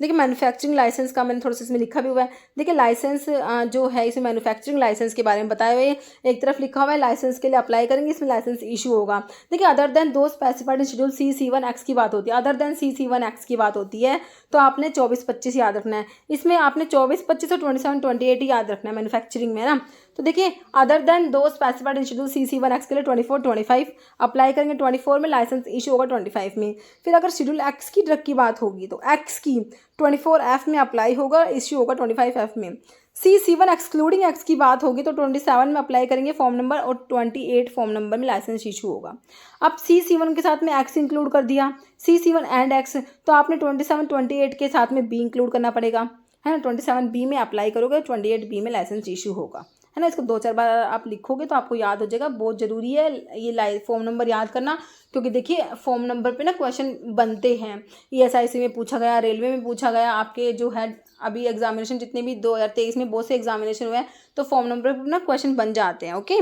[SPEAKER 1] देखिए मैन्युफैक्चरिंग लाइसेंस का मैंने थोड़ा सा इसमें लिखा भी हुआ है, देखिए लाइसेंस जो है इसमें मैन्युफैक्चरिंग लाइसेंस के बारे में बताए हुए, एक तरफ लिखा हुआ है लाइसेंस के लिए अप्लाई करेंगे, इसमें लाइसेंस इशू होगा। देखिए अदर देन दो स्पेसिफाइड इन शेड्यूल C-C1X की बात होती है, अदर देन C-C1X की बात होती है, तो आपने 24-25 याद रखना है, इसमें आपने 24-25 और 27-28 ही याद रखना है मैन्युफैक्चरिंग में ना। तो देखिए अदर देन दो स्पेसिफाइड इन शेड्यूल C-C1X के लिए 24-25 अप्लाई करेंगे, 24 में लाइसेंस इशू होगा 25 में। फिर अगर शेड्यूल X की ड्रग की बात होगी तो X की 24F में अप्लाई होगा, इश्यू होगा 25F में। C-C1 एक्सक्लूडिंग X की बात होगी तो 27 में अप्लाई करेंगे फॉर्म नंबर, और 28 फॉर्म नंबर में लाइसेंस इशू होगा। अब C-C1 के साथ में X इंक्लूड कर दिया, C-C1 एंड X, तो आपने 27-28 के साथ में B इंक्लूड करना पड़ेगा है ना, 27B में अप्लाई करोगे, 28B में लाइसेंस इशू होगा है ना। इसको 2-4 बार आप लिखोगे तो आपको याद हो जाएगा, बहुत ज़रूरी है ये फॉर्म नंबर याद करना, क्योंकि देखिए फॉर्म नंबर पे ना क्वेश्चन बनते हैं। ESIC में पूछा गया, रेलवे में पूछा गया, आपके जो है अभी एग्जामिनेशन जितने भी 2023 में बहुत से एग्जामिनेशन हुए हैं, तो फॉर्म नंबर पर ना क्वेश्चन बन जाते हैं। ओके,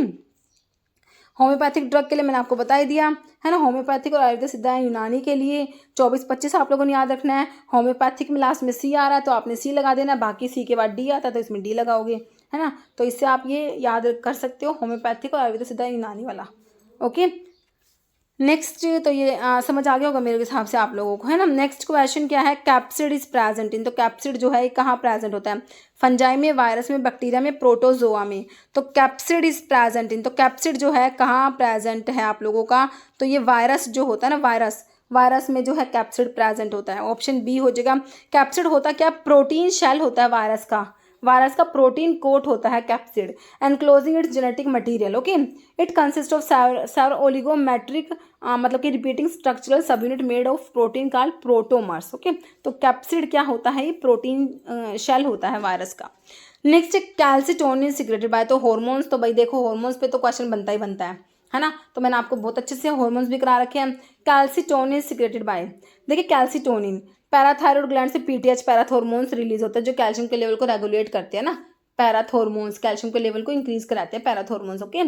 [SPEAKER 1] होम्योपैथिक ड्रग के लिए मैंने आपको बता ही दिया, है ना। होम्योपैथिक और आयुर्वेद सिद्धा यूनानी के लिए 24-25 आप लोगों ने याद रखना है। होम्योपैथिक में लास्ट में सी आ रहा है तो आपने सी लगा देना, बाकी सी के बाद डी आता है तो इसमें डी लगाओगे, है ना। तो इससे आप ये याद कर सकते हो, होम्योपैथिक और आयुर्वेद सिद्धा यूनानी वाला। ओके, नेक्स्ट तो ये समझ आ गया होगा मेरे हिसाब से आप लोगों को, है ना। नेक्स्ट क्वेश्चन क्या है, कैप्सिड इज प्रेजेंट इन, तो कैप्सिड जो है कहाँ प्रेजेंट होता है, फंजाई में, वायरस में, बैक्टीरिया में, प्रोटोजोआ में। तो कैप्सिड इज प्रेजेंट इन, तो कैप्सिड जो है कहाँ प्रेजेंट है आप लोगों का, तो ये वायरस जो होता है ना, वायरस में जो है कैप्सिड प्रेजेंट होता है। ऑप्शन बी हो जाएगा। कैप्सिड होता क्या, प्रोटीन शेल होता है वायरस का प्रोटीन कोट होता है capsid, enclosing its genetic material. Okay, it consist of several oligomeric मतलब कि repeating structural sub unit made of protein called protomers. Okay, तो कैप्सिड क्या होता है, ये प्रोटीन शेल होता है वायरस का। नेक्स्ट कैल्सिटोनिन सिक्रेटेड बाय, तो हॉर्मोन्स, तो भाई देखो हॉर्मोन्स पे तो क्वेश्चन बनता ही बनता है ना। तो मैंने आपको बहुत अच्छे से हॉर्मोन्स भी करा रखे हैं। कैल्सिटोनिन सिक्रेटेड बाय, देखिए कैल्सिटोनिन पैराथायरॉयड ग्लैंड से पीटीएच पैराथॉर्मोन्स रिलीज होता है जो कैल्शियम के लेवल को रेगुलेट करते हैं ना, पैराथॉर्मोन्स कैल्शियम के लेवल को इंक्रीज कराते हैं पैराथॉर्मोन्स। ओके,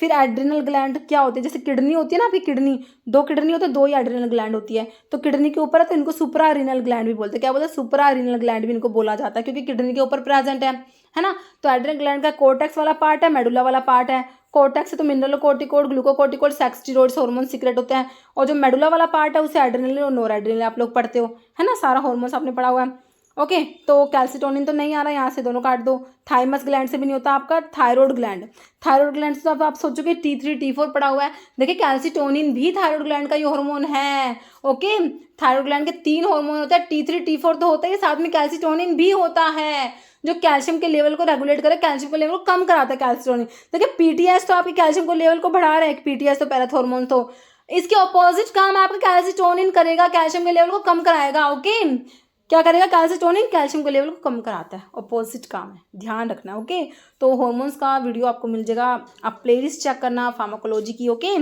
[SPEAKER 1] फिर एड्रिनल ग्लैंड क्या होते हैं, जैसे किडनी होती है ना आपकी, किडनी 2 किडनी होती है, 2 ही एड्रिनल ग्लैंड होती है, तो किडनी के ऊपर है तो इनको सुपरा रीनल ग्लैंड भी बोलते हैं। क्या बोलते हैं, सुपरा रीनल ग्लैंड भी इनको बोला जाता है, क्योंकि किडनी के ऊपर प्रेजेंट है ना। तो एड्रिनल ग्लैंड का कोर्टेक्स वाला पार्ट है, मेडुला वाला पार्ट है। कोर्टेक्स से तो मिनरलोकोर्टिकोड, ग्लूकोकोर्टिकोड, सेक्सस्टेरॉइड्स हार्मोन सीक्रेट होते हैं, और जो मेडुला वाला पार्ट है उसे एड्रिनल और नोरएड्रिनल आप लोग पढ़ते हो, है ना। सारा हार्मोन्स आपने पढ़ा हुआ है। ओके, तो कैल्सिटोनिन तो नहीं आ रहा, यहाँ से दोनों काट दो। थाइमस ग्लैंड से भी नहीं होता आपका, थायराइड ग्लैंड से तो अब आप सोचोगे T3 T4 पड़ा हुआ है। देखिए कैल्सिटोनिन भी थायराइड ग्लैंड का ही हार्मोन है। ओके, थायराइड ग्लैंड के 3 हार्मोन होता है, T3 T4 तो होता है, साथ में कैल्सिटोनिन भी होता है जो कैल्शियम के लेवल को रेगुलेट करे, कैल्शियम के लेवल को कम कराता है कैल्सिटोनिन। देखिए पीटीएस तो आपके कैल्शियम को लेवल को बढ़ा रहे हैं, पीटीएस तो पैराथॉर्मोन, तो इसके ऑपोजिट काम आपका कैल्सिटोनिन करेगा, कैल्शियम के लेवल को कम कराएगा। ओके, क्या करेगा, कैल्सिटोनिन कैल्शियम के लेवल को कम कराता है, ऑपोजिट काम है, ध्यान रखना। ओके, तो हार्मोन्स का वीडियो आपको मिल जाएगा, आप प्लेलिस्ट चेक करना फार्माकोलॉजी की। ओके,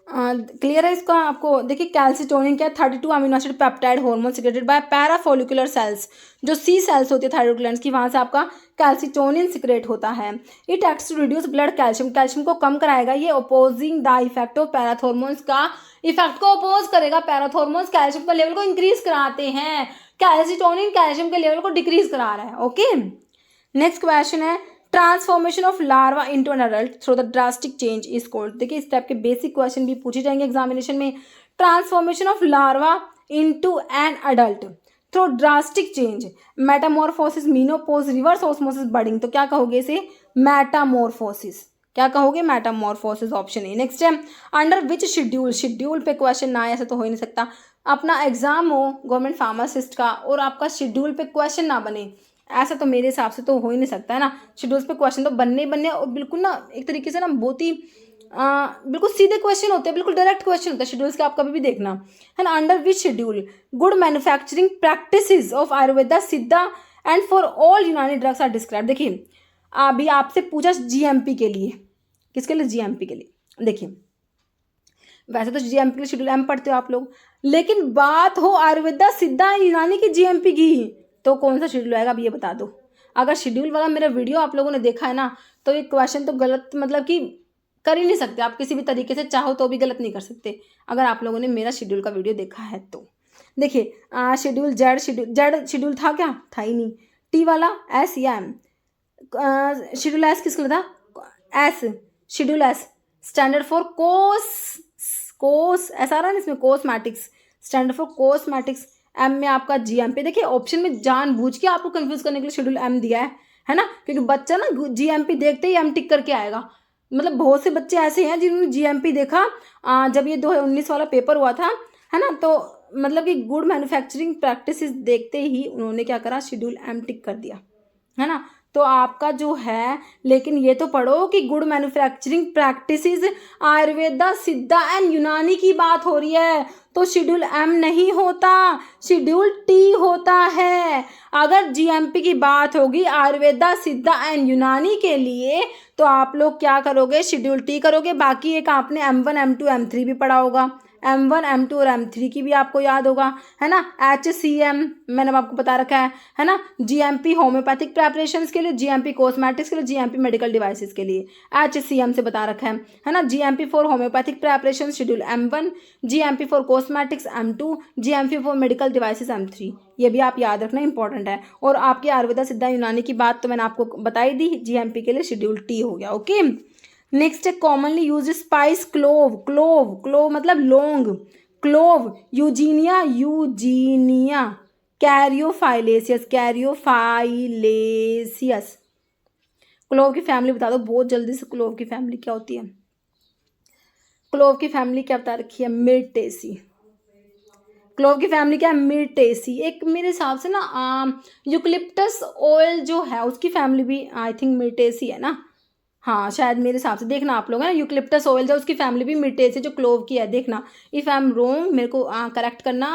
[SPEAKER 1] क्लियर है इसका आपको। देखिए कैल्सिटोनिन क्या है, 32 amino acid peptide hormone secreted by parafollicular cells, जो सी सेल्स होती है थायराइड ग्लैंड्स की, वहां से आपका कैल्सिटोनिन सिक्रेट होता है। It acts to reduce blood calcium, calcium को कम कराएगा ये, opposing the effect of parathormones का इफेक्ट को अपोज करेगा। पैराथॉर्मोन्स कैल्शियम के लेवल को इंक्रीज कराते हैं, कैल्सिटोनिन कैल्शियम के लेवल को डिक्रीज करा रहा है। ओके, नेक्स्ट क्वेश्चन है, transformation of larva into an adult through the drastic change is called. देखिए इस टाइप के बेसिक क्वेश्चन भी पूछे जाएंगे एग्जामिनेशन में। Transformation of larva into an adult through drastic change, Metamorphosis, menopause, reverse osmosis, budding, तो क्या कहोगे इसे, मेटामॉर्फोसिस। क्या कहोगे, मेटामॉर्फोसिस, ऑप्शन ए। नेक्स्ट है, अंडर विच शेड्यूल, शेड्यूल पे क्वेश्चन ना आए ऐसा तो हो ही नहीं सकता। अपना एग्जाम हो गवर्नमेंट फार्मासिस्ट का और आपका शेड्यूल पे क्वेश्चन ना बने, ऐसा तो मेरे हिसाब से तो हो ही नहीं सकता, है ना। शेड्यूल्स पे क्वेश्चन तो बनने और बिल्कुल ना एक तरीके से ना बहुत ही बिल्कुल सीधे क्वेश्चन होते हैं, बिल्कुल डायरेक्ट क्वेश्चन होता है शेड्यूल्स के, आप कभी भी देखना, है ना। Under which schedule good manufacturing practices of Ayurveda सिद्धा एंड फॉर ऑल यूनानी ड्रग्स आर डिस्क्राइब। देखिए अभी आपसे पूछा जीएमपी के लिए, किसके लिए, जीएमपी के लिए। देखिए वैसे तो जीएमपी के लिए शेड्यूल एम पढ़ते हो आप लोग, लेकिन बात हो आयुर्वेदा सिद्धा यूनानी की जीएमपी की, तो कौन सा शेड्यूल आएगा अब ये बता दो। अगर शेड्यूल वाला मेरा वीडियो आप लोगों ने देखा है ना, तो ये क्वेश्चन तो गलत मतलब कि कर ही नहीं सकते आप, किसी भी तरीके से चाहो तो भी गलत नहीं कर सकते अगर आप लोगों ने मेरा शेड्यूल का वीडियो देखा है तो। देखिए शेड्यूल जेड शेड्यूल था क्या, था ही नहीं। टी वाला एस या एम, शेड्यूल एस किसके लिए था, S, schedule S standard for कोस ऐसा रहा ना इसमें, cosmetics, standard for cosmetics. M में आपका जीएमपी। देखिए ऑप्शन में जानबूझ के आपको कंफ्यूज करने के लिए शेड्यूल एम दिया है ना, क्योंकि बच्चा ना जीएमपी देखते ही एम टिक करके आएगा। मतलब बहुत से बच्चे ऐसे हैं जिन्होंने जीएमपी देखा जब ये 2019 वाला पेपर हुआ था, है ना, तो मतलब कि गुड मैन्युफैक्चरिंग प्रैक्टिसेस देखते ही उन्होंने क्या करा, शेड्यूल एम टिक कर दिया, है ना। तो आपका जो है, लेकिन ये तो पढ़ो कि गुड मैन्युफैक्चरिंग प्रैक्टिसेस आयुर्वेदा, सिद्धा एंड यूनानी की बात हो रही है, तो शेड्यूल एम नहीं होता, शेड्यूल टी होता है। अगर जीएमपी की बात होगी आयुर्वेदा, सिद्धा एंड यूनानी के लिए, तो आप लोग क्या करोगे, शेड्यूल टी करोगे। बाकी एक आपने M1 M2 M3 भी पढ़ा होगा, M1 M2 और M3 की भी आपको याद होगा, है ना। HCM मैंने आपको बता रखा है ना। GMP होम्योपैथिक प्रेपरेशंस के लिए, GMP कॉस्मेटिक्स के लिए, GMP मेडिकल डिवाइसेस के लिए HCM से बता रखा है ना। GMP for homeopathic preparation schedule M1, GMP for cosmetics M2, GMP for medical devices M3। ये भी आप याद रखना, इंपॉर्टेंट है। और आपकी आयुर्वेदा, सिद्धा, यूनानी की बात तो मैंने आपको बताई दी, GMP के लिए शेड्यूल टी हो गया। ओके, नेक्स्ट है commonly use spice clove, clove clove मतलब लौंग, क्लोव यूजीनिया कैरियोफाइलेसियस, कैरियोफाइलेसियस। क्लोव की फैमिली बता दो बहुत जल्दी से, क्लोव की फैमिली क्या होती है। क्लोव की फैमिली क्या बता रखी है, मिर्टेसी। क्लोव की फैमिली क्या है, मिर्टेसी। एक मेरे हिसाब से ना यूकलिप्टस ऑयल जो है उसकी फैमिली भी आई थिंक मिर्टेसी है ना, हाँ शायद मेरे हिसाब से, देखना आप लोग है ना। यूकलिप्टस ऑयल जो उसकी फैमिली भी मिर्टेसी जो क्लोव की है, देखना इफ़ आई एम रोंग मेरे को करेक्ट करना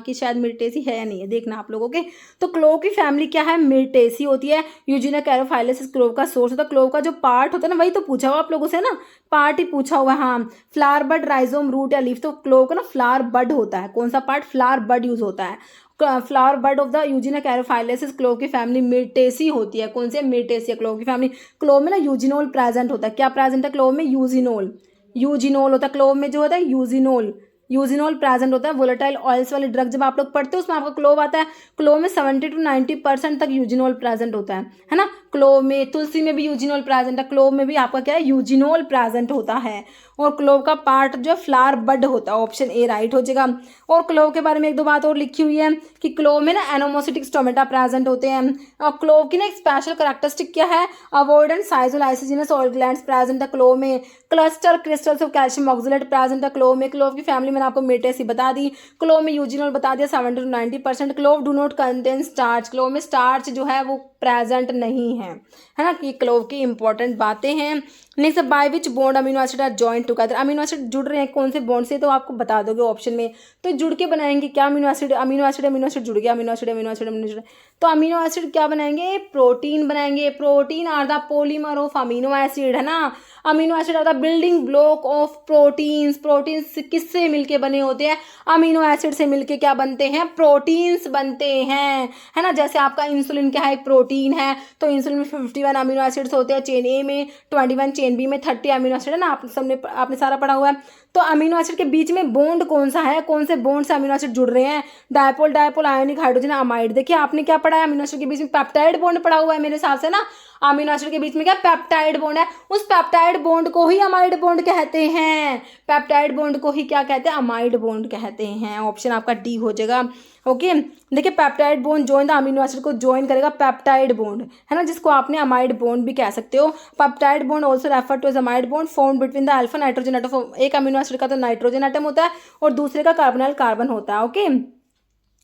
[SPEAKER 1] कि शायद मिर्टेसी है या नहीं है, देखना आप लोगों के। तो क्लोव की फैमिली क्या है, मिर्टेसी होती है। यूजिना कैरोफाइलेसिस क्लोव का सोर्स होता है। क्लोव का जो पार्ट होता है ना, वही तो पूछा हुआ आप लोगों से ना, पार्ट ही पूछा हुआ है। हाँ, फ्लावर बड, राइजोम, रूट या लीफ। तो क्लोव का ना फ्लावर बड होता है, कौन सा पार्ट, फ्लावर बड यूज होता है। Flower bud of the eugenia caryophyllus clove की फैमिली मिर्टेसी होती है। कौन सी, मिर्टेसी क्लोव की फैमिली। क्लोव में ना यूजिनोल प्रेजेंट होता है। क्या प्रेजेंट है क्लोव में, यूजिनोल, यूजिनोल होता है क्लोव में, जो होता है यूजिनोल, यूजिनोल प्रेजेंट होता है। वोलेटाइल ऑयल्स वाली ड्रग जब आप लोग पढ़ते हो उसमें आपका क्लोव आता है। क्लोव में 70 to 90% तक यूजिनोल प्रेजेंट होता है ना। क्लोव में, तुलसी में भी यूजिनोल प्रेजेंट है, क्लोव में भी आपका क्या है, यूजिनोल प्रेजेंट होता है। और क्लोव का पार्ट जो है फ्लावर बड होता है, ऑप्शन ए राइट हो जाएगा। और क्लोव के बारे में एक दो बात और लिखी हुई है कि क्लोव में ना एनोमोसिटिक स्टोमेटा प्रेजेंट होते हैं। और क्लोव की ना एक स्पेशल कैरेक्टरिस्टिक क्या है, अवॉइडेंट साइजोलाइसिजिनस ऑयल ग्लैंड्स प्रेजेंट है क्लोव में। Cluster crystals of calcium oxalate present है क्लोव में। क्लोव की फैमिली मैंने आपको मिर्टेसी बता दी। क्लोव में यूजिनोल बता दिया 70 to 90%। Clove do not contain starch, clove में स्टार्च जो है वो प्रेजेंट नहीं है ना। कि क्लोव की इंपॉर्टेंट बातें हैं। Next, by which bond amino acid are joint together. Amino acid जुड़ रहे हैं कौन से बॉन्ड से, तो आपको बता दोगे ऑप्शन में। तो जुड़ के बनाएंगे क्या, amino acid, amino acid, amino acid जुड़ गया, amino acid, amino acid, amino acid. तो अमीनो एसिड क्या बनाएंगे, प्रोटीन बनाएंगे। Protein are the polymer of amino acid, है ना। Amino acid are the building block of proteins. Proteins किससे मिलके बने होते हैं, अमीनो एसिड से मिलके क्या बनते हैं, प्रोटीन्स बनते हैं, है ना। जैसे आपका इंसुलिन क्या है, एक प्रोटीन है। तो इंसुलिन में 51 अमीनो एसिड्स होते हैं चेन ए में, 21 चेन बी में, 30 अमीनो एसिड है ना। आप सबने आपने सारा पढ़ा हुआ है। तो अमीनो एसिड के बीच में बॉन्ड कौन सा है, कौन से बॉन्ड से अमीनो एसिड जुड़ रहे हैं, dipole, dipole, ionic hydrogen amide. देखिए आपने क्या पढ़ा है, अमीनो एसिड के बीच में पेप्टाइड बॉन्ड पढ़ा हुआ है मेरे हिसाब से ना। अमीनो एसिड के बीच में क्या पेप्टाइड बॉन्ड है, उस पेप्टाइड बॉन्ड को ही अमाइड बॉन्ड कहते हैं। पेप्टाइड बॉन्ड को ही क्या कहते हैं, अमाइड बॉन्ड कहते हैं। ऑप्शन आपका डी हो जाएगा। ओके, देखिए peptide bond join the amino acid को जॉइन करेगा पेप्टाइड बॉन्ड, है ना, जिसको आपने अमाइड बॉन्ड भी कह सकते हो। Peptide bond also refer to as amide bond form between the alpha nitrogen atom. एक अमीनो एसिड का तो नाइट्रोजन एटम होता है और दूसरे का कार्बोनाइल कार्बन होता है। ओके,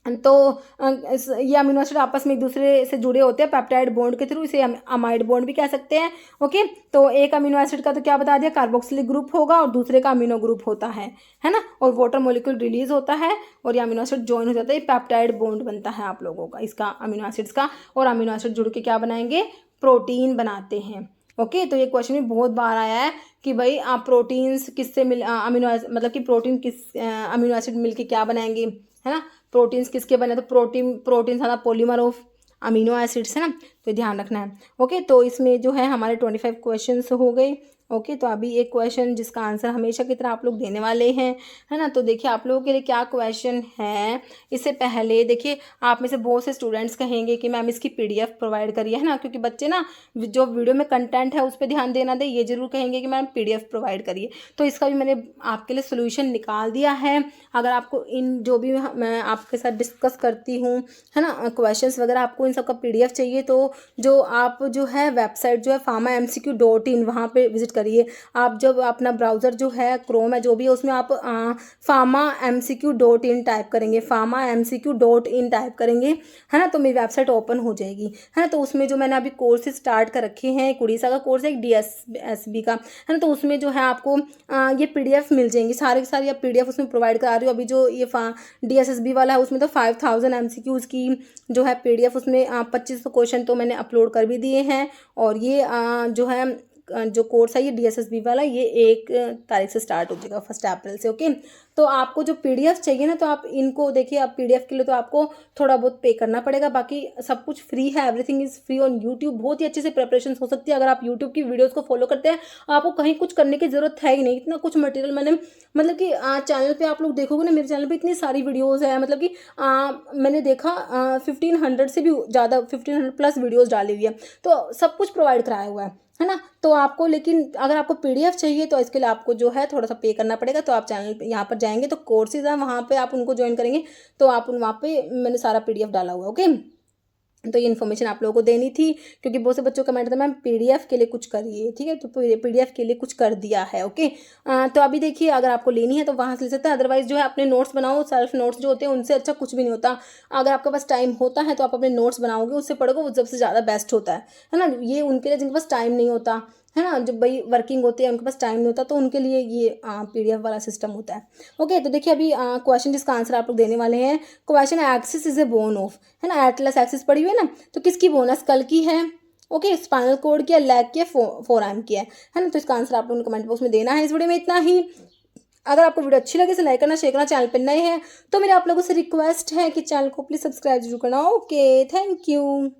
[SPEAKER 1] तो ये अमीनो एसिड आपस में एक दूसरे से जुड़े होते हैं पेप्टाइड बॉन्ड के थ्रू, इसे अमाइड बॉन्ड भी कह सकते हैं। ओके, तो एक अमीनो एसिड का तो क्या बता दिया, कार्बोक्सिलिक ग्रुप होगा और दूसरे का अमीनो ग्रुप होता है ना। और वाटर मॉलिक्यूल रिलीज होता है और ये अमीनो एसिड ज्वाइन हो जाता है, ये पेप्टाइड बॉन्ड बनता है आप लोगों का, इसका अमीनो एसिड्स का। और अमीनो एसिड जुड़ के क्या बनाएंगे, प्रोटीन बनाते हैं। ओके, तो ये क्वेश्चन भी बहुत बार आया है कि भाई आप प्रोटीन्स किससे मिल अमीनो मतलब कि प्रोटीन किस अमीनो एसिड मिलके क्या बनाएंगे, है ना। प्रोटीन्स किसके बने, तो प्रोटीन सारा पॉलीमर ऑफ अमीनो एसिड्स, है ना। तो ध्यान रखना है। ओके, तो इसमें जो है हमारे 25 क्वेश्चंस हो गए। ओके, तो अभी एक क्वेश्चन जिसका आंसर हमेशा की तरह आप लोग देने वाले हैं, है ना। तो देखिए आप लोगों के लिए क्या क्वेश्चन है। इससे पहले देखिए आप में से बहुत से स्टूडेंट्स कहेंगे कि मैम इसकी PDF प्रोवाइड करिए, है ना, क्योंकि बच्चे ना जो वीडियो में कंटेंट है उस पर ध्यान देना दे, ये जरूर कहेंगे कि मैम PDF प्रोवाइड करिए। तो इसका भी मैंने आपके लिए सोल्यूशन निकाल दिया है। अगर आपको इन जो भी मैं आपके साथ डिस्कस करती हूँ, है ना, क्वेश्चंस वगैरह, आपको इन सबका PDF चाहिए तो तो जो आप जो है वेबसाइट जो है pharmamcq.in वहाँ पे विजिट करिए। आप जब अपना ब्राउज़र जो है क्रोम है जो भी है उसमें आप pharmamcq.in टाइप करेंगे, pharmamcq.in टाइप करेंगे, है ना, तो मेरी वेबसाइट ओपन हो जाएगी, है ना। तो उसमें जो मैंने अभी कोर्सेज स्टार्ट कर रखे हैं, एक उड़ीसा का कोर्स है, एक DSSB का, है ना। तो उसमें जो है आपको ये PDF मिल जाएंगी, सारे के सारे आप PDF उसमें प्रोवाइड करा रही हूँ। अभी जो ये DSSB वाला है उसमें तो 5000 MCQs की जो है PDF उसमें 2500 क्वेश्चन तो मैंने अपलोड कर भी दिए हैं। और ये जो है जो कोर्स है ये DSSB वाला, ये 1 तारीख से स्टार्ट हो जाएगा, 1 अप्रैल से। ओके, तो आपको जो PDF चाहिए ना, तो आप इनको देखिए, आप PDF के लिए तो आपको थोड़ा बहुत पे करना पड़ेगा, बाकी सब कुछ फ्री है, everything is free on YouTube. बहुत ही अच्छे से प्रिपरेशन हो सकती है अगर आप यूट्यूब की वीडियोज़ को फॉलो करते हैं। आपको कहीं कुछ करने की ज़रूरत है ही नहीं, इतना कुछ मटेरियल मैंने मतलब कि चैनल पे आप लोग देखोगे ना, मेरे चैनल पे इतनी सारी वीडियोज़ है, मतलब कि मैंने देखा 1500 से भी ज़्यादा, 1500+ वीडियोज़ डाली हुई है, तो सब कुछ प्रोवाइड कराया हुआ है ना। तो आपको, लेकिन अगर आपको PDF चाहिए तो इसके लिए आपको जो है थोड़ा सा पे करना पड़ेगा। तो आप चैनल पे यहाँ पर जाएंगे तो कोर्सेज हैं, वहाँ पे आप उनको ज्वाइन करेंगे तो आप वहाँ पे मैंने सारा PDF डाला हुआ है। ओके, तो ये इन्फॉर्मेशन आप लोगों को देनी थी, क्योंकि बहुत से बच्चों का कमेंट था मैम PDF के लिए कुछ करिए, ठीक है, तो PDF के लिए कुछ कर दिया है। ओके, तो अभी देखिए, अगर आपको लेनी है तो वहाँ से ले सकते हैं, अदरवाइज जो है अपने नोट्स बनाओ। सेल्फ नोट्स जो होते हैं उनसे अच्छा कुछ भी नहीं होता। अगर आपके पास टाइम होता है तो आप अपने नोट्स बनाओगे, उससे पढ़ोगे, वो सबसे ज़्यादा बेस्ट होता है ना। ये उनके लिए जिनके पास टाइम नहीं होता है ना, जब भाई वर्किंग होते हैं, उनके पास टाइम नहीं होता, तो उनके लिए ये PDF वाला सिस्टम होता है। ओके, तो देखिए अभी क्वेश्चन जिसका आंसर आप लोग देने वाले हैं। Question, axis is a bone of, है ना, एटलस एक्सिस पढ़ी हुई है ना, तो किसकी बोन है? स्कल की है, ओके, स्पाइनल कॉर्ड की है, लेग की है, फोरआर्म की है ना। तो इसका आंसर आप लोगों ने कमेंट बॉक्स में देना है। इस वीडियो में इतना ही। अगर आपको वीडियो अच्छी लगे तो लाइक करना, शेयर करना, चैनल पर नए हैं तो मेरे आप लोगों से रिक्वेस्ट है कि चैनल को प्लीज़ सब्सक्राइब जरूर करना। Okay, thank you.